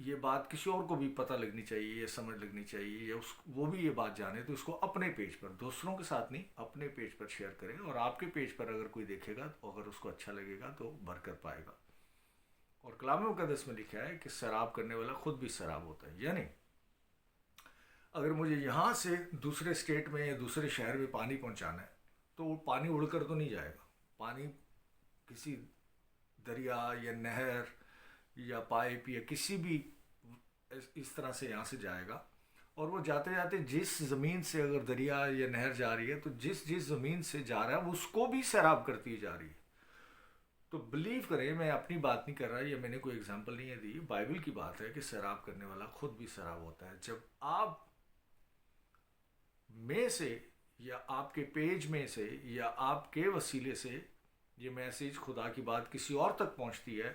یہ بات کسی اور کو بھی پتہ لگنی چاہیے یا سمجھ لگنی چاہیے یا وہ بھی یہ بات جانے، تو اس کو اپنے پیج پر، دوسروں کے ساتھ نہیں، اپنے پیج پر شیئر کریں، اور آپ کے پیج پر اگر کوئی دیکھے گا تو اگر اس کو اچھا لگے گا تو برکت پائے گا۔ اور کلام مقدس میں لکھا ہے کہ سیراب کرنے والا خود بھی سیراب ہوتا ہے، یعنی اگر مجھے یہاں سے دوسرے اسٹیٹ میں یا دوسرے شہر میں پانی پہنچانا ہے تو وہ پانی اڑ کر تو نہیں جائے گا، پانی کسی دریا یا نہر یا پائپ یا کسی بھی اس طرح سے یہاں سے جائے گا، اور وہ جاتے جاتے جس زمین سے اگر دریا یا نہر جا رہی ہے تو جس زمین سے جا رہا ہے وہ اس کو بھی سیراب کرتی جا رہی ہے۔ تو بلیو کریں، میں اپنی بات نہیں کر رہا، یہ میں نے کوئی اگزامپل نہیں ہے دی، بائبل کی بات ہے کہ سیراب کرنے والا خود بھی سیراب ہوتا ہے۔ جب آپ میں سے یا آپ کے پیج میں سے یا آپ کے وسیلے سے یہ میسیج، خدا کی بات کسی اور تک پہنچتی ہے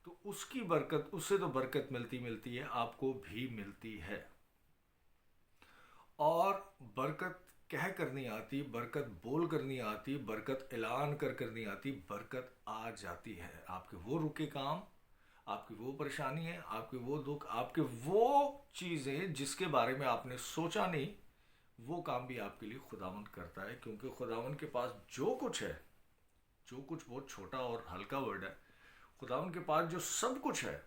تو اس کی برکت، اس سے تو برکت ملتی ہے، آپ کو بھی ملتی ہے۔ اور برکت کہہ کر نہیں آتی، برکت بول کر نہیں آتی، برکت اعلان کر نہیں آتی، برکت آ جاتی ہے۔ آپ کے وہ رکے کام، آپ کی وہ پریشانی ہے، آپ کے وہ دکھ، آپ کے وہ چیزیں جس کے بارے میں آپ نے سوچا نہیں، وہ کام بھی آپ کے لیے خداوند کرتا ہے، کیونکہ خداوند کے پاس جو کچھ ہے، جو کچھ بہت چھوٹا اور ہلکا ورڈ ہے، خداوند کے پاس جو سب کچھ ہے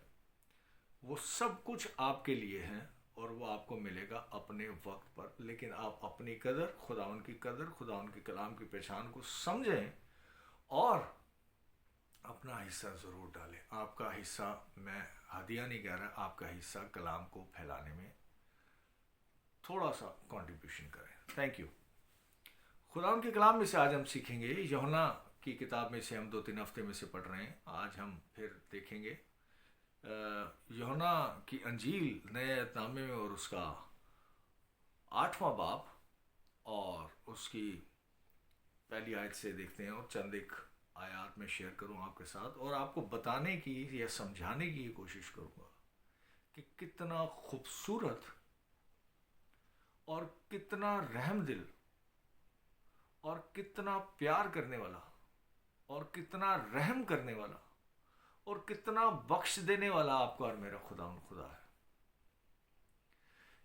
وہ سب کچھ آپ کے لیے ہے، اور وہ آپ کو ملے گا اپنے وقت پر۔ لیکن آپ اپنی قدر، خداوند کی قدر، خداوند کے کلام کی پہچان کو سمجھیں اور اپنا حصہ ضرور ڈالیں۔ آپ کا حصہ، میں ہدیہ نہیں کہہ رہا، آپ کا حصہ کلام کو پھیلانے میں تھوڑا سا کنٹریبیوشن کریں۔ Thank you. خداوند کے کلام میں سے آج ہم سیکھیں گے، یوحنا کی کتاب میں سے ہم 2-3 ہفتے میں سے پڑھ رہے ہیں، آج ہم پھر دیکھیں گے یوحنا کی انجیل نئے عہد نامے میں، اور اس کا 8واں باب اور اس کی پہلی آیت سے دیکھتے ہیں، اور چند ایک آیات میں شیئر کروں آپ کے ساتھ، اور آپ کو بتانے کی یا سمجھانے کی کوشش کروں گا کہ کتنا خوبصورت اور کتنا رحم دل اور کتنا پیار کرنے والا اور کتنا رحم کرنے والا اور کتنا بخش دینے والا آپ کا اور میرا خدا ہے،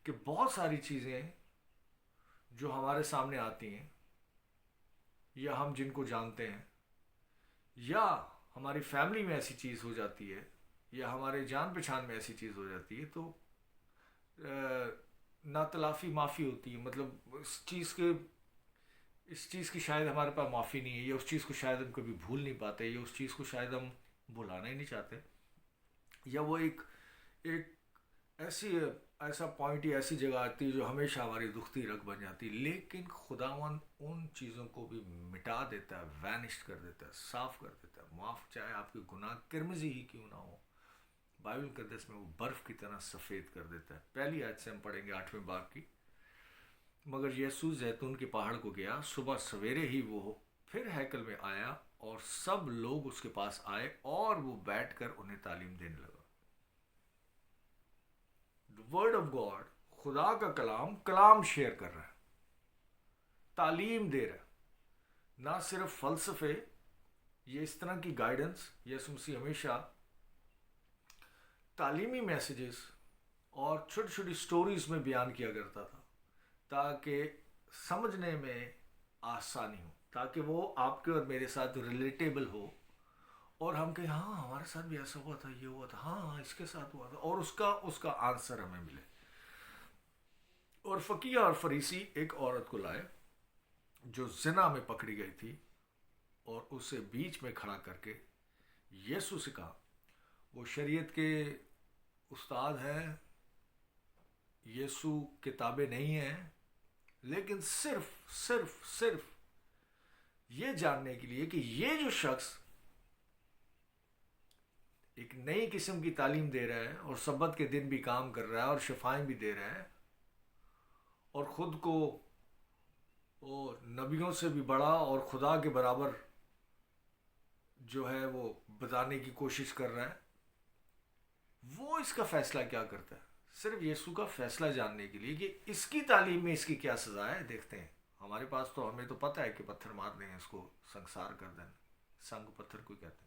کہ بہت ساری چیزیں جو ہمارے سامنے آتی ہیں یا ہم جن کو جانتے ہیں یا ہماری فیملی میں ایسی چیز ہو جاتی ہے یا ہمارے جان پہچان میں ایسی چیز ہو جاتی ہے، تو نا تلافی معافی ہوتی ہے، مطلب اس چیز کی شاید ہمارے پاس معافی نہیں ہے، یا اس چیز کو شاید ہم کبھی بھول نہیں پاتے، یا اس چیز کو شاید ہم بھلانا ہی نہیں چاہتے، یا وہ ایک ایسا پوائنٹ یا ایسی جگہ آتی ہے جو ہمیشہ ہماری دکھتی رگ بن جاتی ہے۔ لیکن خداوند ان چیزوں کو بھی مٹا دیتا ہے، وینش کر دیتا ہے، صاف کر دیتا ہے، معاف، چاہے آپ کے گناہ کرمزی ہی کیوں نہ ہو، بائبل مقدس میں وہ برف کی طرح سفید کر دیتا ہے۔ پہلی آیت سے ہم پڑھیں گے 8ویں باب کی۔ مگر یسوع زیتون کے پہاڑ کو گیا، صبح سویرے ہی وہ پھر ہیکل میں آیا، اور سب لوگ اس کے پاس آئے اور وہ بیٹھ کر انہیں تعلیم دینے لگا۔ ورڈ آف گاڈ، خدا کا کلام شیئر کر رہا ہے، تعلیم دے رہا ہے، نہ صرف فلسفے، یہ اس طرح کی گائیڈنس یسوع مسیح ہمیشہ تعلیمی میسیجز اور چھوٹی چھوٹی سٹوریز میں بیان کیا کرتا تھا، تاکہ سمجھنے میں آسانی ہو، تاکہ وہ آپ کے اور میرے ساتھ ریلیٹیبل ہو، اور ہم کہیں ہاں ہمارے ساتھ بھی ایسا ہوا تھا، یہ ہوا تھا، ہاں اس کے ساتھ ہوا تھا، اور اس کا آنسر ہمیں ملے۔ اور فقیہ اور فریسی ایک عورت کو لائے جو زنا میں پکڑی گئی تھی، اور اسے بیچ میں کھڑا کر کے یسوع سے کہا، وہ شریعت کے استاد ہیں، یسوع کتابیں نہیں ہیں، لیکن صرف یہ جاننے کے لیے کہ یہ جو شخص ایک نئی قسم کی تعلیم دے رہا ہے اور سبت کے دن بھی کام کر رہا ہے اور شفائیں بھی دے رہا ہے، اور خود کو وہ نبیوں سے بھی بڑا اور خدا کے برابر جو ہے وہ بتانے کی کوشش کر رہا ہے، وہ اس کا فیصلہ کیا کرتا ہے؟ صرف یسوع کا فیصلہ جاننے کے لیے کہ اس کی تعلیم میں اس کی کیا سزا ہے۔ دیکھتے ہیں، ہمارے پاس تو ہمیں تو پتہ ہے کہ پتھر مار دیں، اس کو سنگسار کر دیں، سنگ پتھر کو کہتے ہیں،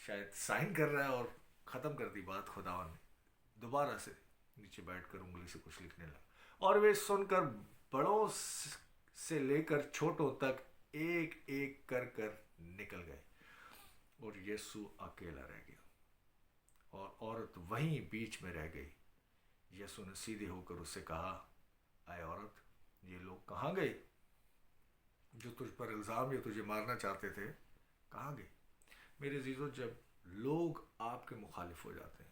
شاید سائن کر رہا ہے اور ختم کر دی بات خداوند نے. دوبارہ سے نیچے بیٹھ کر انگلی سے کچھ لکھنے لگا. اور وہ سن کر بڑوں سے لے کر چھوٹوں تک ایک ایک کر کر نکل گئے اور یسوع اکیلا رہ گیا اور عورت وہیں بیچ میں رہ گئی. یسوع نے سیدھے ہو کر اس سے کہا، اے عورت، یہ لوگ کہاں گئے جو تجھ پر الزام یا تجھے مارنا چاہتے تھے؟ کہاں گئے؟ میرے عزیزو، جب لوگ آپ کے مخالف ہو جاتے ہیں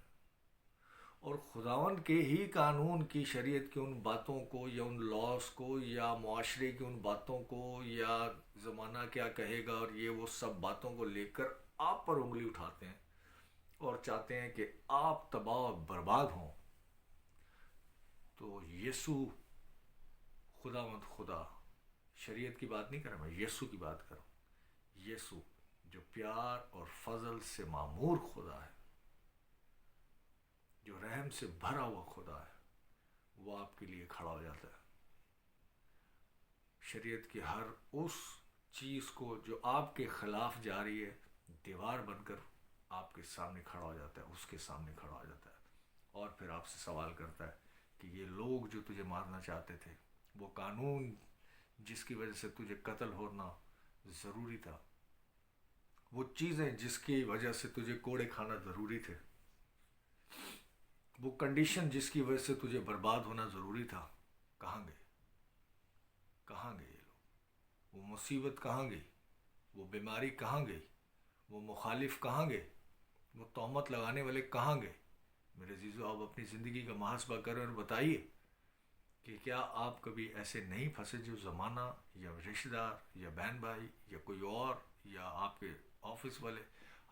اور خداوند کے ہی قانون کی، شریعت کی ان باتوں کو یا ان لاس کو یا معاشرے کی ان باتوں کو یا زمانہ کیا کہے گا اور یہ وہ سب باتوں کو لے کر آپ پر انگلی اٹھاتے ہیں اور چاہتے ہیں کہ آپ تباہ و برباد ہوں، تو یسوع خداوند خدا، شریعت کی بات نہیں کر رہا، میں یسوع کی بات کروں. یسوع جو پیار اور فضل سے معمور خدا ہے، جو رحم سے بھرا ہوا خدا ہے، وہ آپ کے لیے کھڑا ہو جاتا ہے. شریعت کی ہر اس چیز کو جو آپ کے خلاف جا رہی ہے، دیوار بن کر آپ کے سامنے کھڑا ہو جاتا ہے، اس کے سامنے کھڑا ہو جاتا ہے اور پھر آپ سے سوال کرتا ہے کہ یہ لوگ جو تجھے مارنا چاہتے تھے، وہ قانون جس کی وجہ سے تجھے قتل ہونا ضروری تھا، وہ چیزیں جس کی وجہ سے تجھے کوڑے کھانا ضروری تھے، وہ کنڈیشن جس کی وجہ سے تجھے برباد ہونا ضروری تھا، کہاں گئے؟ کہاں گئے یہ لوگ؟ وہ مصیبت کہاں گئی؟ وہ بیماری کہاں گئی؟ وہ مخالف کہاں گئے؟ وہ تہمت لگانے والے کہاں گئے؟ میرے عزیزو، آپ اپنی زندگی کا محاسبہ کریں اور بتائیے کہ کیا آپ کبھی ایسے نہیں پھنسے جو زمانہ یا رشتہ دار یا بہن بھائی یا کوئی اور یا آپ کے آفس والے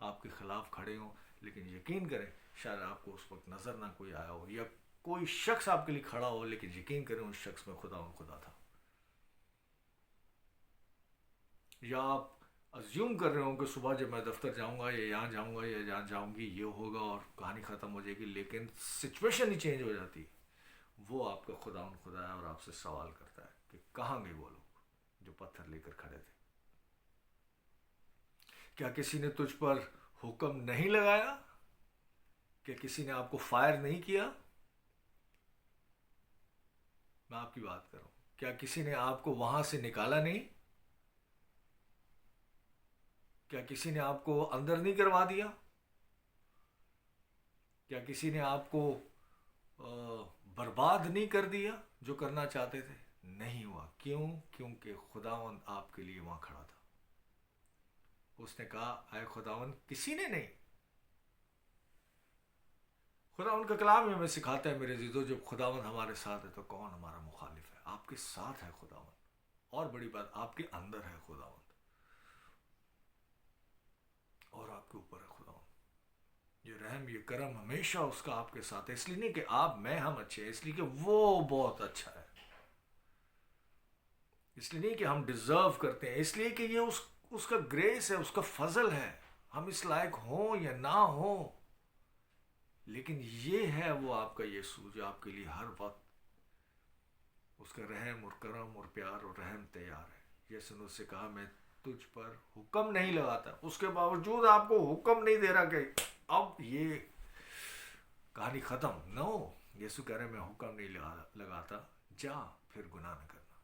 آپ کے خلاف کھڑے ہوں، لیکن یقین کریں شاید آپ کو اس وقت نظر نہ کوئی آیا ہو، یا کوئی شخص آپ کے لیے کھڑا ہو لیکن یقین کریں اس شخص میں خدا تھا. یا آپ ازیوم کر رہے ہوں کہ صبح جب میں دفتر جاؤں گا یا یہاں جاؤں گا یا یہاں جاؤں گی یہ ہوگا اور کہانی ختم ہو جائے گی، لیکن سچویشن ہی چینج ہو جاتی. وہ آپ کا خدا ہے اور آپ سے سوال کرتا ہے کہ کہاں گئے وہ لوگ جو پتھر لے کر کھڑے تھے؟ کیا کسی نے تجھ پر حکم نہیں لگایا؟ کیا کسی نے آپ کو فائر نہیں کیا؟ میں آپ کی بات کروں. کیا کسی نے آپ کو وہاں سے نکالا نہیں؟ کیا کسی نے آپ کو اندر نہیں کروا دیا؟ کیا کسی نے آپ کو برباد نہیں کر دیا جو کرنا چاہتے تھے؟ نہیں ہوا. کیوں؟ کیونکہ خداوند آپ کے لیے وہاں کھڑا تھا. اس نے کہا، اے خداوند، کسی نے نہیں. خداوند کا کلام ہمیں سکھاتا ہے میرے عزیزو، جب خداوند ہمارے ساتھ ہے تو کون ہمارا مخالف ہے؟ آپ کے ساتھ ہے خداوند، اور بڑی بات آپ کے اندر ہے خداوند، اور آپ کے اوپر ہے خداوند. یہ رحم، یہ کرم ہمیشہ اس کا آپ کے ساتھ ہے. اس لیے نہیں کہ آپ میں ہم اچھے ہیں، اس لیے کہ وہ بہت اچھا ہے. اس لیے نہیں کہ ہم ڈیزرو کرتے ہیں، اس لیے کہ یہ اس کا گریس ہے، اس کا فضل ہے. ہم اس لائق ہوں یا نہ ہوں، لیکن یہ ہے وہ آپ کا یسوع جو آپ کے لیے ہر وقت اس کا رحم اور کرم اور پیار اور رحم تیار ہے. یسوع نے اس سے کہا، میں تجھ پر حکم نہیں لگاتا. اس کے باوجود آپ کو حکم نہیں دے رہا کہ اب یہ کہانی ختم نہ ہو. یسوع کہہ رہے میں حکم نہیں لگاتا، جا پھر گناہ نہ کرنا.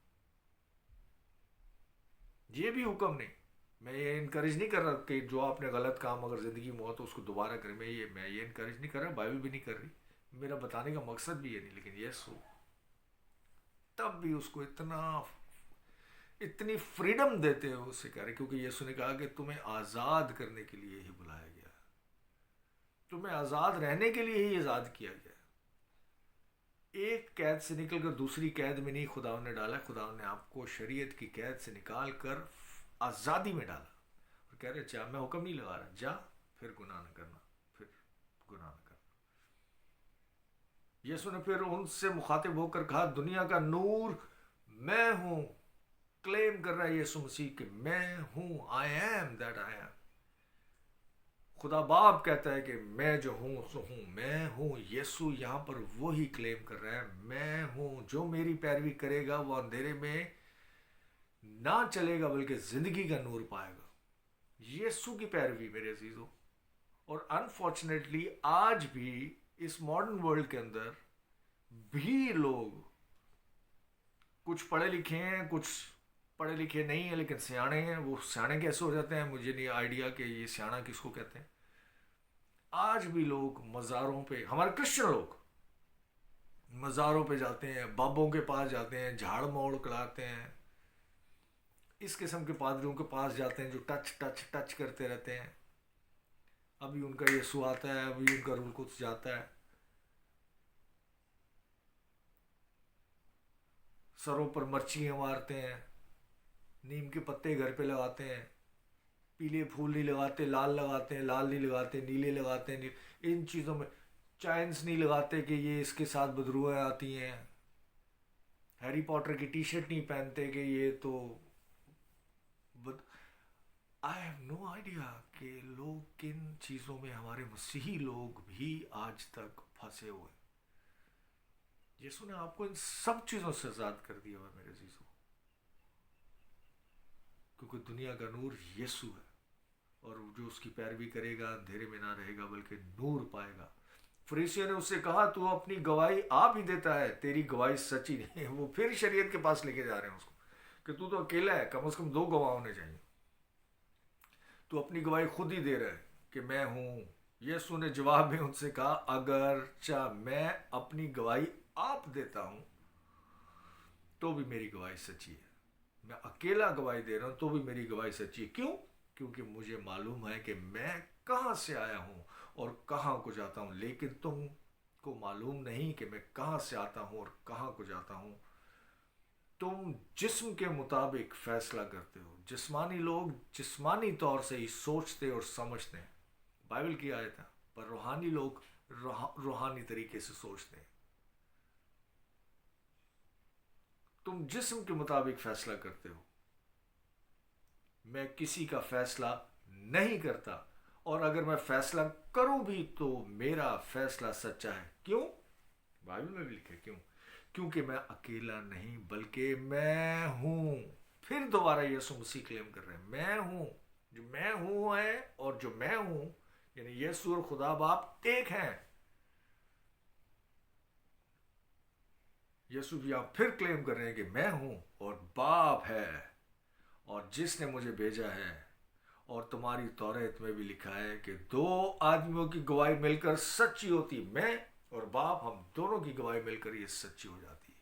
یہ بھی حکم نہیں. میں یہ انکریج نہیں کر رہا کہ جو آپ نے غلط کام اگر زندگی میں ہو تو اس کو دوبارہ کریں. میں یہ انکریج نہیں کر رہا، بائبل بھی نہیں کر رہی، میرا بتانے کا مقصد بھی یہ نہیں. لیکن یسوع تب بھی اس کو اتنی فریڈم دیتے ہیں اس سے کہہ رہے، کیونکہ یسوع نے کہا کہ تمہیں آزاد کرنے کے لیے ہی بلایا گیا ہے، تمہیں آزاد رہنے کے لیے ہی آزاد کیا گیا ہے. ایک قید سے نکل کر دوسری قید میں نہیں خداوند نے ڈالا. خداوند نے آپ کو شریعت کی قید سے نکال کر آزادی میں ڈالا اور کہہ رہے چاہ میں حکم نہیں لگا رہا، جا پھر گناہ نہ کرنا، پھر گناہ نہ کرنا. یسوع نے پھر ان سے مخاطب ہو کر کہا، دنیا کا نور میں ہوں. کلیم کر رہا ہے یسوع مسیح کہ میں ہوں، I am that I am. خدا باپ کہتا ہے کہ میں جو ہوں سو ہوں، میں ہوں. یسوع یہاں پر وہی کلیم کر رہا ہے، میں ہوں. جو میری پیروی کرے گا وہ اندھیرے میں نہ چلے گا بلکہ زندگی کا نور پائے گا. یسوع کی پیروی میرے عزیزو اور انفارچونیٹلی آج بھی اس ماڈرن ورلڈ کے اندر بھی لوگ کچھ پڑھے لکھے ہیں، کچھ پڑھے لکھے نہیں ہیں لیکن سیانے ہیں. وہ سیانے کیسے ہو جاتے ہیں مجھے نہیں آئیڈیا کہ یہ سیانا کس کو کہتے ہیں. آج بھی لوگ مزاروں پہ، ہمارے کرسچن لوگ مزاروں پہ جاتے ہیں، بابوں کے پاس جاتے ہیں، جھاڑ موڑ کراتے ہیں، اس قسم کے پادریوں کے پاس جاتے ہیں جو ٹچ ٹچ ٹچ کرتے رہتے ہیں. ابھی ان کا یسوع آتا ہے، ابھی ان کا روح القدس جاتا ہے. سروں پر مرچیاں مارتے ہیں، نیم کے پتے گھر پہ لگاتے ہیں، پیلے پھول نہیں لگاتے، لال لگاتے ہیں، لال نہیں لگاتے، نیلے لگاتے ہیں. ان چیزوں میں چائنس نہیں لگاتے کہ یہ اس کے ساتھ بدروہیں آتی ہیں. ہیری پاٹر کی ٹی شرٹ نہیں پہنتے کہ یہ تو آئی ہیو نو آئیڈیا کہ لوگ کن چیزوں میں، ہمارے مسیحی لوگ بھی آج تک پھنسے ہوئے. یسوع نے آپ کو ان سب چیزوں سے آزاد کر دیا ہوا میرے عزیزوں، کیونکہ دنیا کا نور یسوع ہے، اور جو اس کی پیروی کرے گا اندھیرے میں نہ رہے گا بلکہ نور پائے گا. فریسیوں نے اس سے کہا تو اپنی گواہی آپ ہی دیتا ہے، تیری گواہی سچی نہیں ہے. وہ پھر شریعت کے پاس لے کے جا رہے ہیں اس کو کہ تو اکیلا ہے، کم از کم 2 گواہ ہونے چاہیے. تو اپنی گواہی خود ہی دے رہا ہے کہ میں ہوں. یسوع نے جواب میں ان سے کہا اگرچہ میں اپنی گواہی آپ دیتا ہوں تو بھی میری گواہی سچی ہے. میں اکیلا گواہی دے رہا ہوں تو بھی میری گواہی سچی ہے. کیوں؟ کیونکہ مجھے معلوم ہے کہ میں کہاں سے آیا ہوں اور کہاں کو جاتا ہوں، لیکن تم کو معلوم نہیں کہ میں کہاں سے آتا ہوں اور کہاں کو جاتا ہوں. تم جسم کے مطابق فیصلہ کرتے ہو. جسمانی لوگ جسمانی طور سے ہی سوچتے اور سمجھتے ہیں، بائبل کی آیت ہے، پر روحانی لوگ روحانی طریقے سے سوچتے ہیں. تم جسم کے مطابق فیصلہ کرتے ہو، میں کسی کا فیصلہ نہیں کرتا، اور اگر میں فیصلہ کروں بھی تو میرا فیصلہ سچا ہے. کیوں؟ بائبل میں بھی لکھے کیوں. کیونکہ میں اکیلا نہیں بلکہ میں ہوں. پھر دوبارہ یسوع مسیح کلیم کر رہے ہیں میں ہوں. جو میں ہوں ہے اور جو میں ہوں، یعنی یسوع اور خدا باپ ایک ہیں. یسوع بھی آپ پھر کلیم کر رہے ہیں کہ میں ہوں اور باپ ہے اور جس نے مجھے بھیجا ہے. اور تمہاری توریت میں بھی لکھا ہے کہ 2 آدمیوں کی گواہی مل کر سچی ہوتی، میں اور باپ، ہم دونوں کی گواہی مل کر یہ سچی ہو جاتی ہے.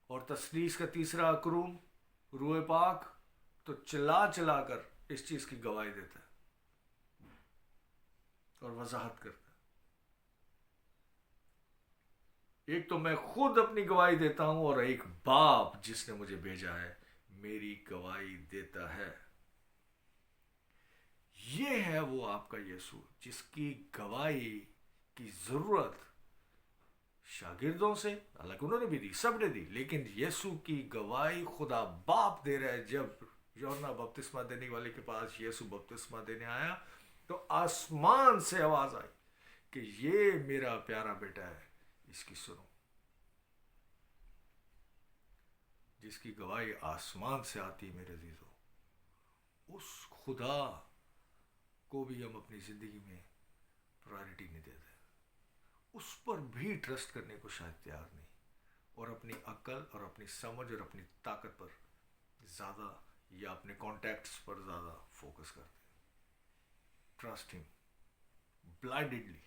اور تثلیث کا تیسرا اکروم روح پاک تو چلا چلا کر اس چیز کی گواہی دیتا ہے اور وضاحت کرتا ہے. ایک تو میں خود اپنی گواہی دیتا ہوں اور ایک باپ جس نے مجھے بھیجا ہے میری گواہی دیتا ہے. یہ ہے وہ آپ کا یسوع جس کی گواہی کی ضرورت شاگردوں سے، حالانکہ انہوں نے بھی دی، سب نے دی، لیکن یسوع کی گواہی خدا باپ دے رہا ہے. جب یوحنا بپتسمہ دینے والے کے پاس یسوع بپتسمہ دینے آیا تو آسمان سے آواز آئی کہ یہ میرا پیارا بیٹا ہے، اس کی سنو. جس کی گواہی آسمان سے آتی میرے عزیزو، اس خدا کو بھی ہم اپنی زندگی میں پرائرٹی نہیں دیتے، اس پر بھی ٹرسٹ کرنے کو شاید تیار نہیں، اور اپنی عقل اور اپنی سمجھ اور اپنی طاقت پر زیادہ یا اپنے کانٹیکٹس پر زیادہ فوکس کرتے ہیں. ٹرسٹ ہم بلائنڈلی،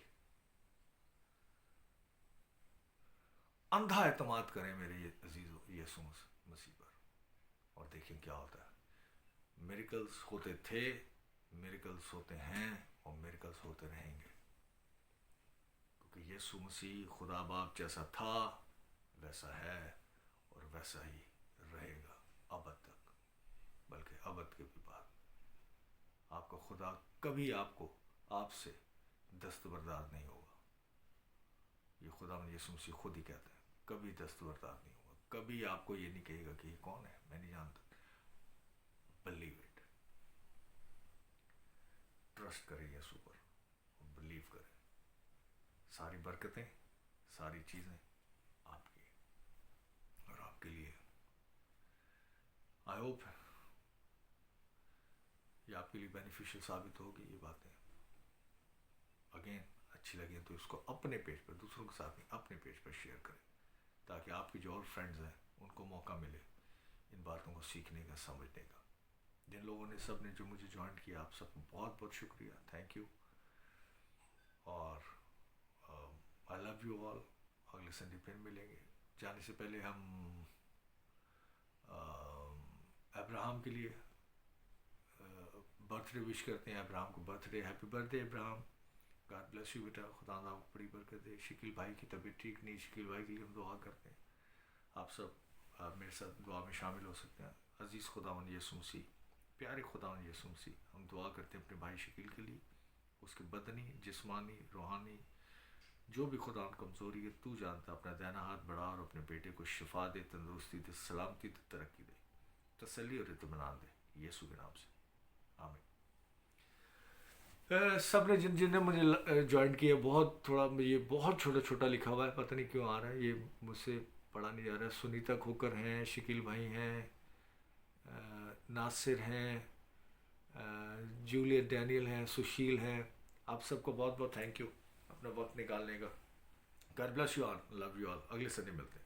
اندھا اعتماد کریں میرے عزیزو یسوع مسیح پر، اور دیکھیں کیا ہوتا ہے. میریکلز ہوتے تھے، میریکلز ہوتے ہیں اور میریکلز ہوتے رہیں گے، کیونکہ یسوع مسیح خدا باپ جیسا تھا ویسا ہے اور ویسا ہی رہے گا ابد تک، بلکہ ابد کے بھی بعد. آپ کا خدا کبھی آپ سے دستبردار نہیں ہوگا. یہ خدا یسوع مسیح خود ہی کہتا ہے کبھی دستبردار نہیں ہوگا. کبھی آپ کو یہ نہیں کہے گا کہ یہ کون ہے، میں نہیں جانتا. بلیو اٹ، ٹرسٹ کریں یسوع پر اور بلیو کریں. ساری برکتیں، ساری چیزیں آپ کی اور آپ کے لیے. آئی ہوپ یہ آپ کے لیے بینیفیشیل ثابت ہوگی یہ باتیں. اگین اچھی لگیں تو اس کو اپنے پیج پر، دوسروں کے ساتھ نہیں، اپنے پیج پر شیئر کریں تاکہ آپ کے جو اور فرینڈز ہیں ان کو موقع ملے ان باتوں کو سیکھنے کا، سمجھنے کا. جن لوگوں نے سب نے جو مجھے جوائن کیا، آپ سب کو بہت بہت شکریہ، تھینک یو. اور آئی لو یو آل. اگلے سنڈے پھر ملیں گے. جانے سے پہلے ہم ابراہم کے لیے برتھ ڈے وش کرتے ہیں. ابراہم کو birthday, happy birthday Abraham. God bless you بیٹا، خدا آپ کو بڑی برکت دے. شکیل بھائی کی طبیعت ٹھیک نہیں، شکیل بھائی کے لیے ہم دعا کرتے ہیں. آپ سب میرے ساتھ دعا میں شامل ہو سکتے ہیں. عزیز خداوند یسوع مسیح، پیارے خداوند یسوع مسیح، ہم دعا کرتے ہیں اپنے بھائی شکیل کے لیے. اس کے بدنی، جسمانی، روحانی جو بھی خدا ان کمزوری ہے تو جانتا. اپنا دائنا ہاتھ بڑھا اور اپنے بیٹے کو شفا دے، تندرستی دے، سلامتی دے، ترقی دے، تسلی اور اطمینان دے، یسوع کے نام سے آمین. سب نے جن نے مجھے جوائن کیا، بہت تھوڑا یہ بہت چھوٹا چھوٹا لکھا ہوا ہے، پتہ نہیں کیوں آ رہا ہے، یہ مجھ سے پڑھا نہیں جا رہا ہے. سنیتا کھوکر ہیں، شکیل بھائی ہیں، ناصر ہیں، جولیٹ ڈینیل ہیں، سشیل ہیں. آپ سب کو بہت بہت تھینک یو اپنا وقت نکالنے کا. God bless you all, love you all. اگلے سنڈے ملتے ہیں.